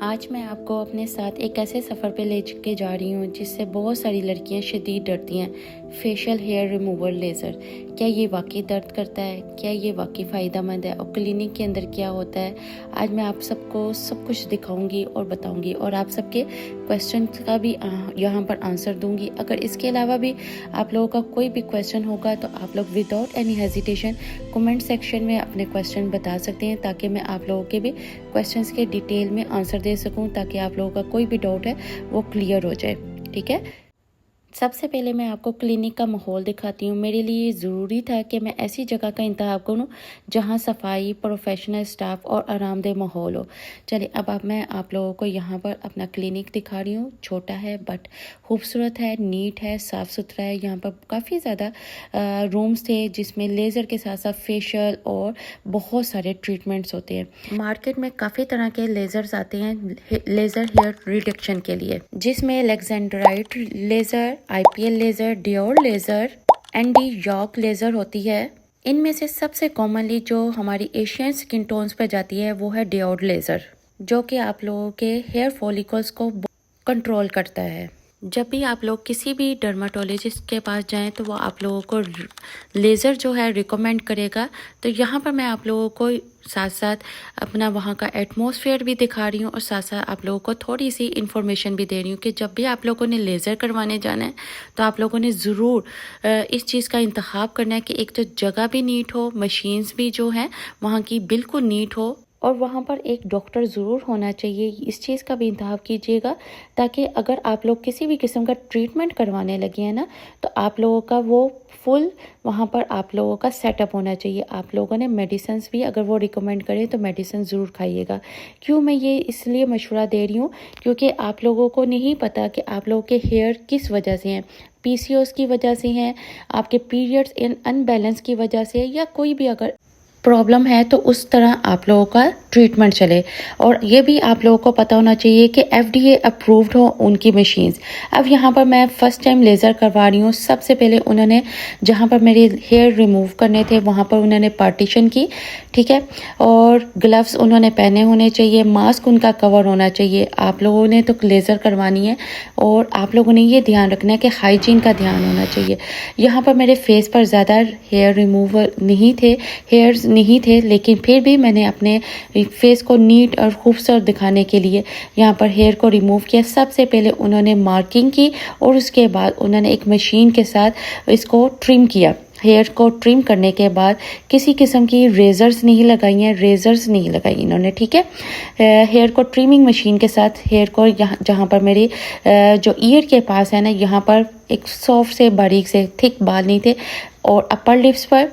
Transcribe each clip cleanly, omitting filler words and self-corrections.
आज मैं आपको अपने साथ एक ऐसे सफ़र पे ले के जा रही हूँ जिससे बहुत सारी लड़कियाँ शदीद डरती हैं। फेशियल हेयर रिमूवर लेज़र, क्या ये वाकई दर्द करता है? क्या ये वाकई फ़ायदेमंद है? और क्लिनिक के अंदर क्या होता है? आज मैं आप सबको सब कुछ दिखाऊंगी और बताऊंगी और आप सबके क्वेश्चन का भी यहाँ पर आंसर दूंगी। अगर इसके अलावा भी आप लोगों का कोई भी क्वेश्चन होगा तो आप लोग without any hesitation comment section में अपने क्वेश्चन बता सकते हैं, ताकि मैं आप लोगों के भी क्वेश्चंस के डिटेल में आंसर दे सकूं, ताकि आप लोगों का कोई भी डाउट है वो क्लियर हो जाए। ठीक है, सबसे पहले मैं आपको क्लिनिक का माहौल दिखाती हूँ। मेरे लिए ज़रूरी था कि मैं ऐसी जगह का इंतखाब करूँ जहाँ सफाई, प्रोफेशनल स्टाफ और आरामदेह माहौल हो। चलिए अब मैं आप लोगों को यहाँ पर अपना क्लिनिक दिखा रही हूँ। छोटा है बट खूबसूरत है, नीट है, साफ़ सुथरा है। यहाँ पर काफ़ी ज़्यादा रूम्स थे जिसमें लेज़र के साथ साथ फेशियल और बहुत सारे ट्रीटमेंट्स होते हैं। मार्केट में काफ़ी तरह के लेज़र्स आते हैं लेज़र हेयर रिडक्शन के लिए, जिसमें alexandrite laser, IPL laser, Dior laser, Andy York laser होती है। इनमें से सबसे कॉमनली जो हमारी एशियन स्किन टोन्स पर जाती है वो है डियोर लेज़र, जो कि आप लोगों के हेयर फॉलिकल्स को कंट्रोल करता है। जब भी आप लोग किसी भी डर्माटोलॉजिस्ट के पास जाएं तो वो आप लोगों को लेज़र जो है रिकमेंड करेगा। तो यहाँ पर मैं आप लोगों को साथ साथ अपना वहाँ का एटमॉस्फेयर भी दिखा रही हूँ और साथ साथ आप लोगों को थोड़ी सी इन्फॉर्मेशन भी दे रही हूँ कि जब भी आप लोगों ने लेज़र करवाने जाना है तो आप लोगों ने ज़रूर इस चीज़ का इंतखाब करना है कि एक तो जगह भी नीट हो, मशीन्स भी जो हैं वहाँ की बिल्कुल नीट हो, और वहाँ पर एक डॉक्टर ज़रूर होना चाहिए। इस चीज़ का भी इंतखाब कीजिएगा ताकि अगर आप लोग किसी भी किस्म का ट्रीटमेंट करवाने लगे हैं ना तो आप लोगों का वो फुल वहाँ पर आप लोगों का सेटअप होना चाहिए। आप लोगों ने मेडिसिन्स भी अगर वो रिकमेंड करें तो मेडिसिन ज़रूर खाइएगा। क्यों मैं ये इसलिए मशवरा दे रही हूँ क्योंकि आप लोगों को नहीं पता कि आप लोगों के हेयर किस वजह से हैं। पीसीओएस की वजह से हैं, आपके पीरियड्स इन अनबैलेंस की वजह से, या कोई भी अगर प्रॉब्लम है तो उस तरह आप लोगों का ट्रीटमेंट चले। और ये भी आप लोगों को पता होना चाहिए कि एफडीए अप्रूव्ड हो उनकी मशीन्स। अब यहाँ पर मैं फ़र्स्ट टाइम लेज़र करवा रही हूँ। सबसे पहले उन्होंने जहाँ पर मेरे हेयर रिमूव करने थे वहाँ पर उन्होंने पार्टीशन की, ठीक है, और ग्लव्स उन्होंने पहने होने चाहिए, मास्क उनका कवर होना चाहिए। आप लोगों ने तो लेज़र करवानी है और आप लोगों ने ये ध्यान रखना है कि हाइजीन का ध्यान होना चाहिए। यहाँ पर मेरे फेस पर ज़्यादा हेयर रिमूवल नहीं थे, हेयर्स नहीं थे, लेकिन फिर भी मैंने अपने फेस को नीट और खूबसूरत दिखाने के लिए यहाँ पर हेयर को रिमूव किया। सबसे पहले उन्होंने मार्किंग की और उसके बाद उन्होंने एक मशीन के साथ इसको ट्रिम किया। हेयर को ट्रिम करने के बाद किसी किस्म की रेजर्स नहीं लगाई हैं, रेजर्स नहीं लगाई इन्होंने, ठीक है। हेयर को ट्रिमिंग मशीन के साथ हेयर को यहाँ जहाँ पर मेरे जो ईयर के पास है ना, यहाँ पर एक सॉफ्ट से बारीक से थिक बाल नहीं थे, और अपर लिप्स पर,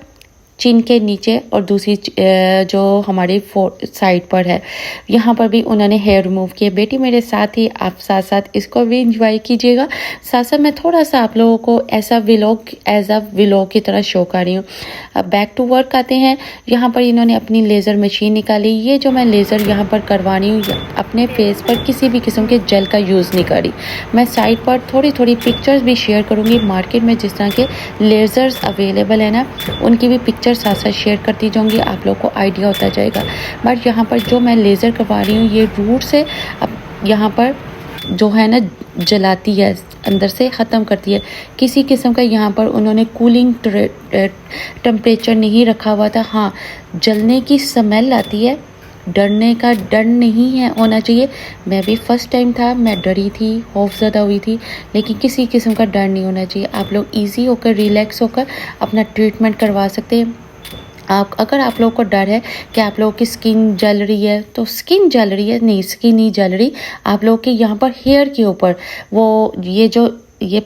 चिन के नीचे और दूसरी जो हमारी साइड पर है यहाँ पर भी उन्होंने हेयर रिमूव किए। बेटी मेरे साथ ही आप साथ साथ इसको भी इंजॉय कीजिएगा। साथ साथ मैं थोड़ा सा आप लोगों को ऐसा व्लॉग एज अ व्लॉग की तरह शो कर रही हूँ। अब बैक टू वर्क आते हैं। यहाँ पर इन्होंने अपनी लेज़र मशीन निकाली। ये जो मैं लेज़र यहाँ पर करवा रही हूँ अपने फेस पर किसी भी किस्म के जेल का यूज़ नहीं करी। मैं साइड पर थोड़ी थोड़ी पिक्चर्स भी शेयर करूँगी। मार्केट में जिस तरह के लेज़र्स अवेलेबल है ना उनकी भी पिक्चर साथ साथ शेयर करती जाऊंगी, आप लोग को आइडिया होता जाएगा। बट यहाँ पर जो मैं लेज़र करवा रही हूँ ये रूट से अब यहाँ पर जो है ना जलाती है, अंदर से ख़त्म करती है। किसी किस्म का यहाँ पर उन्होंने कूलिंग टेम्परेचर नहीं रखा हुआ था। हाँ, जलने की स्मेल आती है, डरने का डर नहीं है होना चाहिए। मैं भी फर्स्ट टाइम था, मैं डरी थी, खौफज़दा हुई थी, लेकिन किसी किस्म का डर नहीं होना चाहिए। आप लोग इजी होकर, रिलैक्स होकर अपना ट्रीटमेंट करवा सकते हैं। अगर आप लोगों को डर है कि आप लोगों की स्किन जल रही है तो स्किन जल रही है, नहीं, स्किन नहीं जल रही। आप लोगों के यहाँ पर हेयर के ऊपर वो ये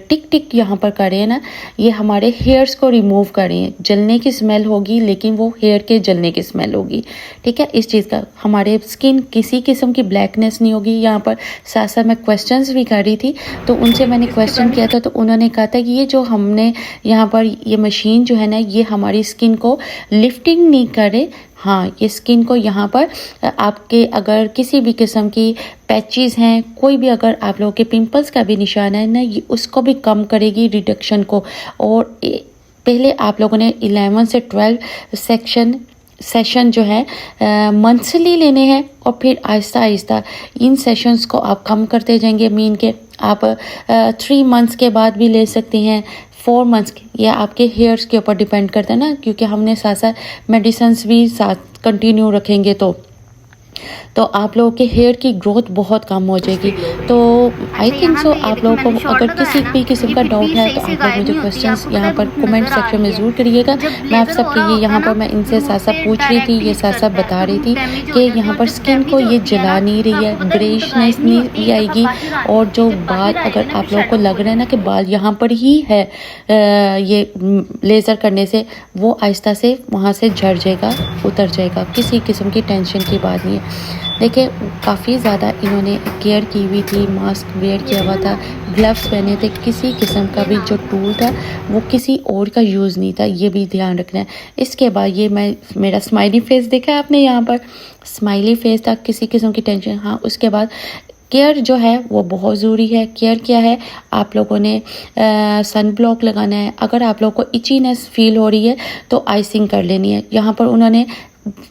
टिक टिक यहाँ पर कर रहे हैं ना, ये हमारे हेयर्स को रिमूव कर रहे हैं। जलने की स्मेल होगी लेकिन वो हेयर के जलने की स्मेल होगी, ठीक है। इस चीज़ का हमारे स्किन किसी किस्म की ब्लैकनेस नहीं होगी। यहाँ पर साथ साथ मैं क्वेश्चंस भी कर रही थी तो उनसे मैंने क्वेश्चन किया था तो उन्होंने कहा था कि ये जो हमने यहाँ पर ये मशीन जो है ना ये हमारी स्किन को लिफ्टिंग नहीं करे। हाँ, ये स्किन को यहाँ पर आपके अगर किसी भी किस्म की पैचेस हैं, कोई भी अगर आप लोगों के पिंपल्स का भी निशान है ना, ये उसको भी कम करेगी, रिडक्शन को। और पहले आप लोगों ने 11 से 12 सेक्शन सेशन जो है मंथली लेने हैं और फिर आहिस्ता आहिस्ता इन सेशंस को आप कम करते जाएंगे। मीन के आप 3 मंथ्स के बाद भी ले सकते हैं, 4 मंथ्स के, या आपके हेयर्स के ऊपर डिपेंड करता है ना, क्योंकि हमने साथ साथ मेडिसिन्स भी साथ कंटिन्यू रखेंगे तो आप लोगों के हेयर की ग्रोथ बहुत कम हो जाएगी। तो आई थिंक सो आप लोगों को अगर किसी भी किस्म का डाउट है तो आप लोग मुझे क्वेश्चंस यहाँ पर कमेंट सेक्शन में ज़रूर करिएगा। मैं आप सबके ये यहाँ पर मैं इनसे साथ साथ पूछ रही थी, ये साथ साथ बता रही थी कि यहाँ पर स्किन को ये जला नहीं रही है, ग्रेइशनेस नहीं आएगी, और जो बाल अगर आप लोगों को लग रहा है ना कि बाल यहाँ पर ही है ये लेज़र करने से, वो आहिस्ता से वहाँ से झड़ जाएगा, उतर जाएगा। किसी किस्म की टेंशन की बात नहीं है। देखिए काफ़ी ज़्यादा इन्होंने केयर की हुई थी, मास्क वेयर किया हुआ था, ग्लव्स पहने थे, किसी किस्म का भी जो टूल था वो किसी और का यूज़ नहीं था, ये भी ध्यान रखना है। इसके बाद ये मेरा स्माइली फेस देखा है आपने, यहाँ पर स्माइली फेस था, किसी किस्म की टेंशन। हाँ, उसके बाद केयर जो है वो बहुत ज़रूरी है। केयर क्या है, आप लोगों ने सन ब्लॉक लगाना है। अगर आप लोगों को इचीनेस फील हो रही है तो आइसिंग कर लेनी है। यहाँ पर उन्होंने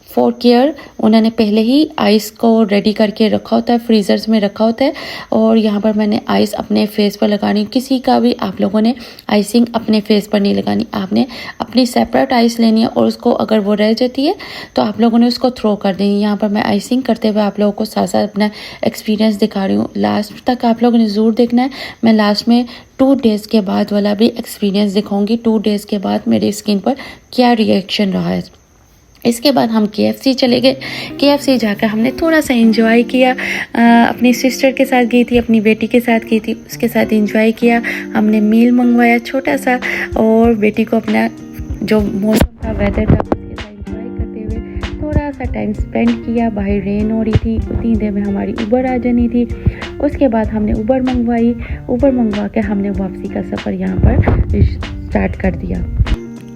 फॉर केयर उन्होंने पहले ही आइस को रेडी करके रखा होता है, फ्रीज़र्स में रखा होता है, और यहाँ पर मैंने आइस अपने फेस पर लगानी। किसी का भी आप लोगों ने आइसिंग अपने फेस पर नहीं लगानी, आपने अपनी सेपरेट आइस लेनी है, और उसको अगर वो रह जाती है तो आप लोगों ने उसको थ्रो कर देनी। यहाँ पर मैं आइसिंग करते हुए आप लोगों को साथ साथ अपना एक्सपीरियंस दिखा रही हूँ। लास्ट तक आप लोगों ने ज़रूर देखना है। मैं लास्ट में 2 डेज़ के बाद वाला भी एक्सपीरियंस दिखाऊंगी, 2 डेज़ के बाद मेरी स्किन पर क्या रिएक्शन रहा है। इसके बाद हम KFC चले गए। KFC जाकर हमने थोड़ा सा एंजॉय किया। अपनी सिस्टर के साथ गई थी, अपनी बेटी के साथ गई थी, उसके साथ एंजॉय किया। हमने मील मंगवाया छोटा सा, और बेटी को अपना जो मौसम था, वेदर था, उसके साथ एंजॉय करते हुए थोड़ा सा टाइम स्पेंड किया। बाहर रेन हो रही थी, उतनी देर में हमारी उबर आ जानी थी। उसके बाद हमने उबर मंगवाई। उबर मंगवा के हमने वापसी का सफ़र यहाँ पर स्टार्ट कर दिया।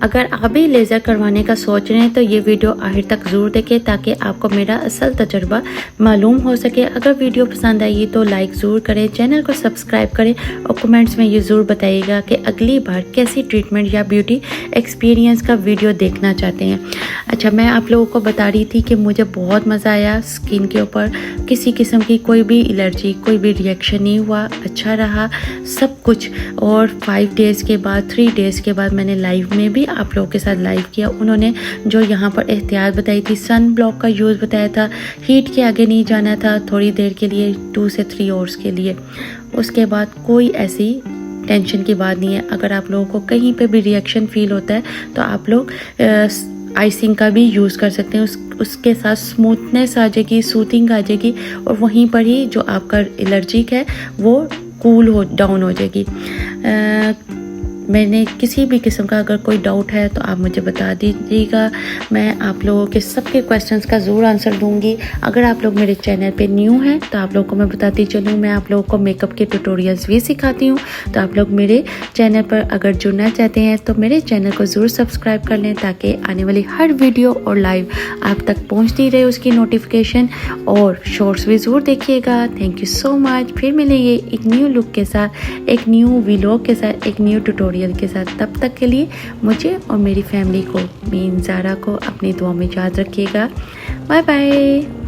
अगर आप भी लेज़र करवाने का सोच रहे हैं तो ये वीडियो आखिर तक ज़रूर देखें, ताकि आपको मेरा असल तजुर्बा मालूम हो सके। अगर वीडियो पसंद आई तो लाइक ज़रूर करें, चैनल को सब्सक्राइब करें, और कमेंट्स में ये ज़रूर बताइएगा कि अगली बार कैसी ट्रीटमेंट या ब्यूटी एक्सपीरियंस का वीडियो देखना चाहते हैं। अच्छा, मैं आप लोगों को बता रही थी कि मुझे बहुत मज़ा आया स्किन के ऊपर। किसी किस्म की कोई भी एलर्जी, कोई भी रिएक्शन नहीं हुआ, अच्छा रहा सब कुछ। और 5 डेज़ के बाद, 3 डेज़ के बाद मैंने लाइव में भी आप लोगों के साथ लाइव किया। उन्होंने जो यहाँ पर एहतियात बताई थी, सन ब्लॉक का यूज़ बताया था, हीट के आगे नहीं जाना था थोड़ी देर के लिए, 2 से 3 आवर्स के लिए। उसके बाद कोई ऐसी टेंशन की बात नहीं है। अगर आप लोगों को कहीं पे भी रिएक्शन फील होता है तो आप लोग आइसिंग का भी यूज़ कर सकते हैं। उसके साथ स्मूथनेस आ जाएगी, सूथिंग आ जाएगी, और वहीं पर ही जो आपका एलर्जिक है वो कूल डाउन हो जाएगी। मैंने किसी भी किस्म का अगर कोई डाउट है तो आप मुझे बता दीजिएगा। मैं आप लोगों के सबके क्वेश्चंस का ज़रूर आंसर दूंगी। अगर आप लोग मेरे चैनल पे न्यू हैं तो आप लोगों को मैं बताती चलूँ, मैं आप लोगों को मेकअप के ट्यूटोरियल्स भी सिखाती हूँ। तो आप लोग मेरे चैनल पर अगर जुड़ना चाहते हैं तो मेरे चैनल को ज़रूर सब्सक्राइब कर लें, ताकि आने वाली हर वीडियो और लाइव आप तक पहुँचती रहे उसकी नोटिफिकेशन। और शॉर्ट्स भी ज़रूर देखिएगा। Thank you so much. फिर मिलेंगे एक न्यू लुक के साथ, एक न्यू व्लॉग के साथ, एक न्यू ट्यूटोरियल के साथ। तब तक के लिए मुझे और मेरी फैमिली को, मीन ज़ारा को, अपनी दुआ में याद रखिएगा। Bye bye.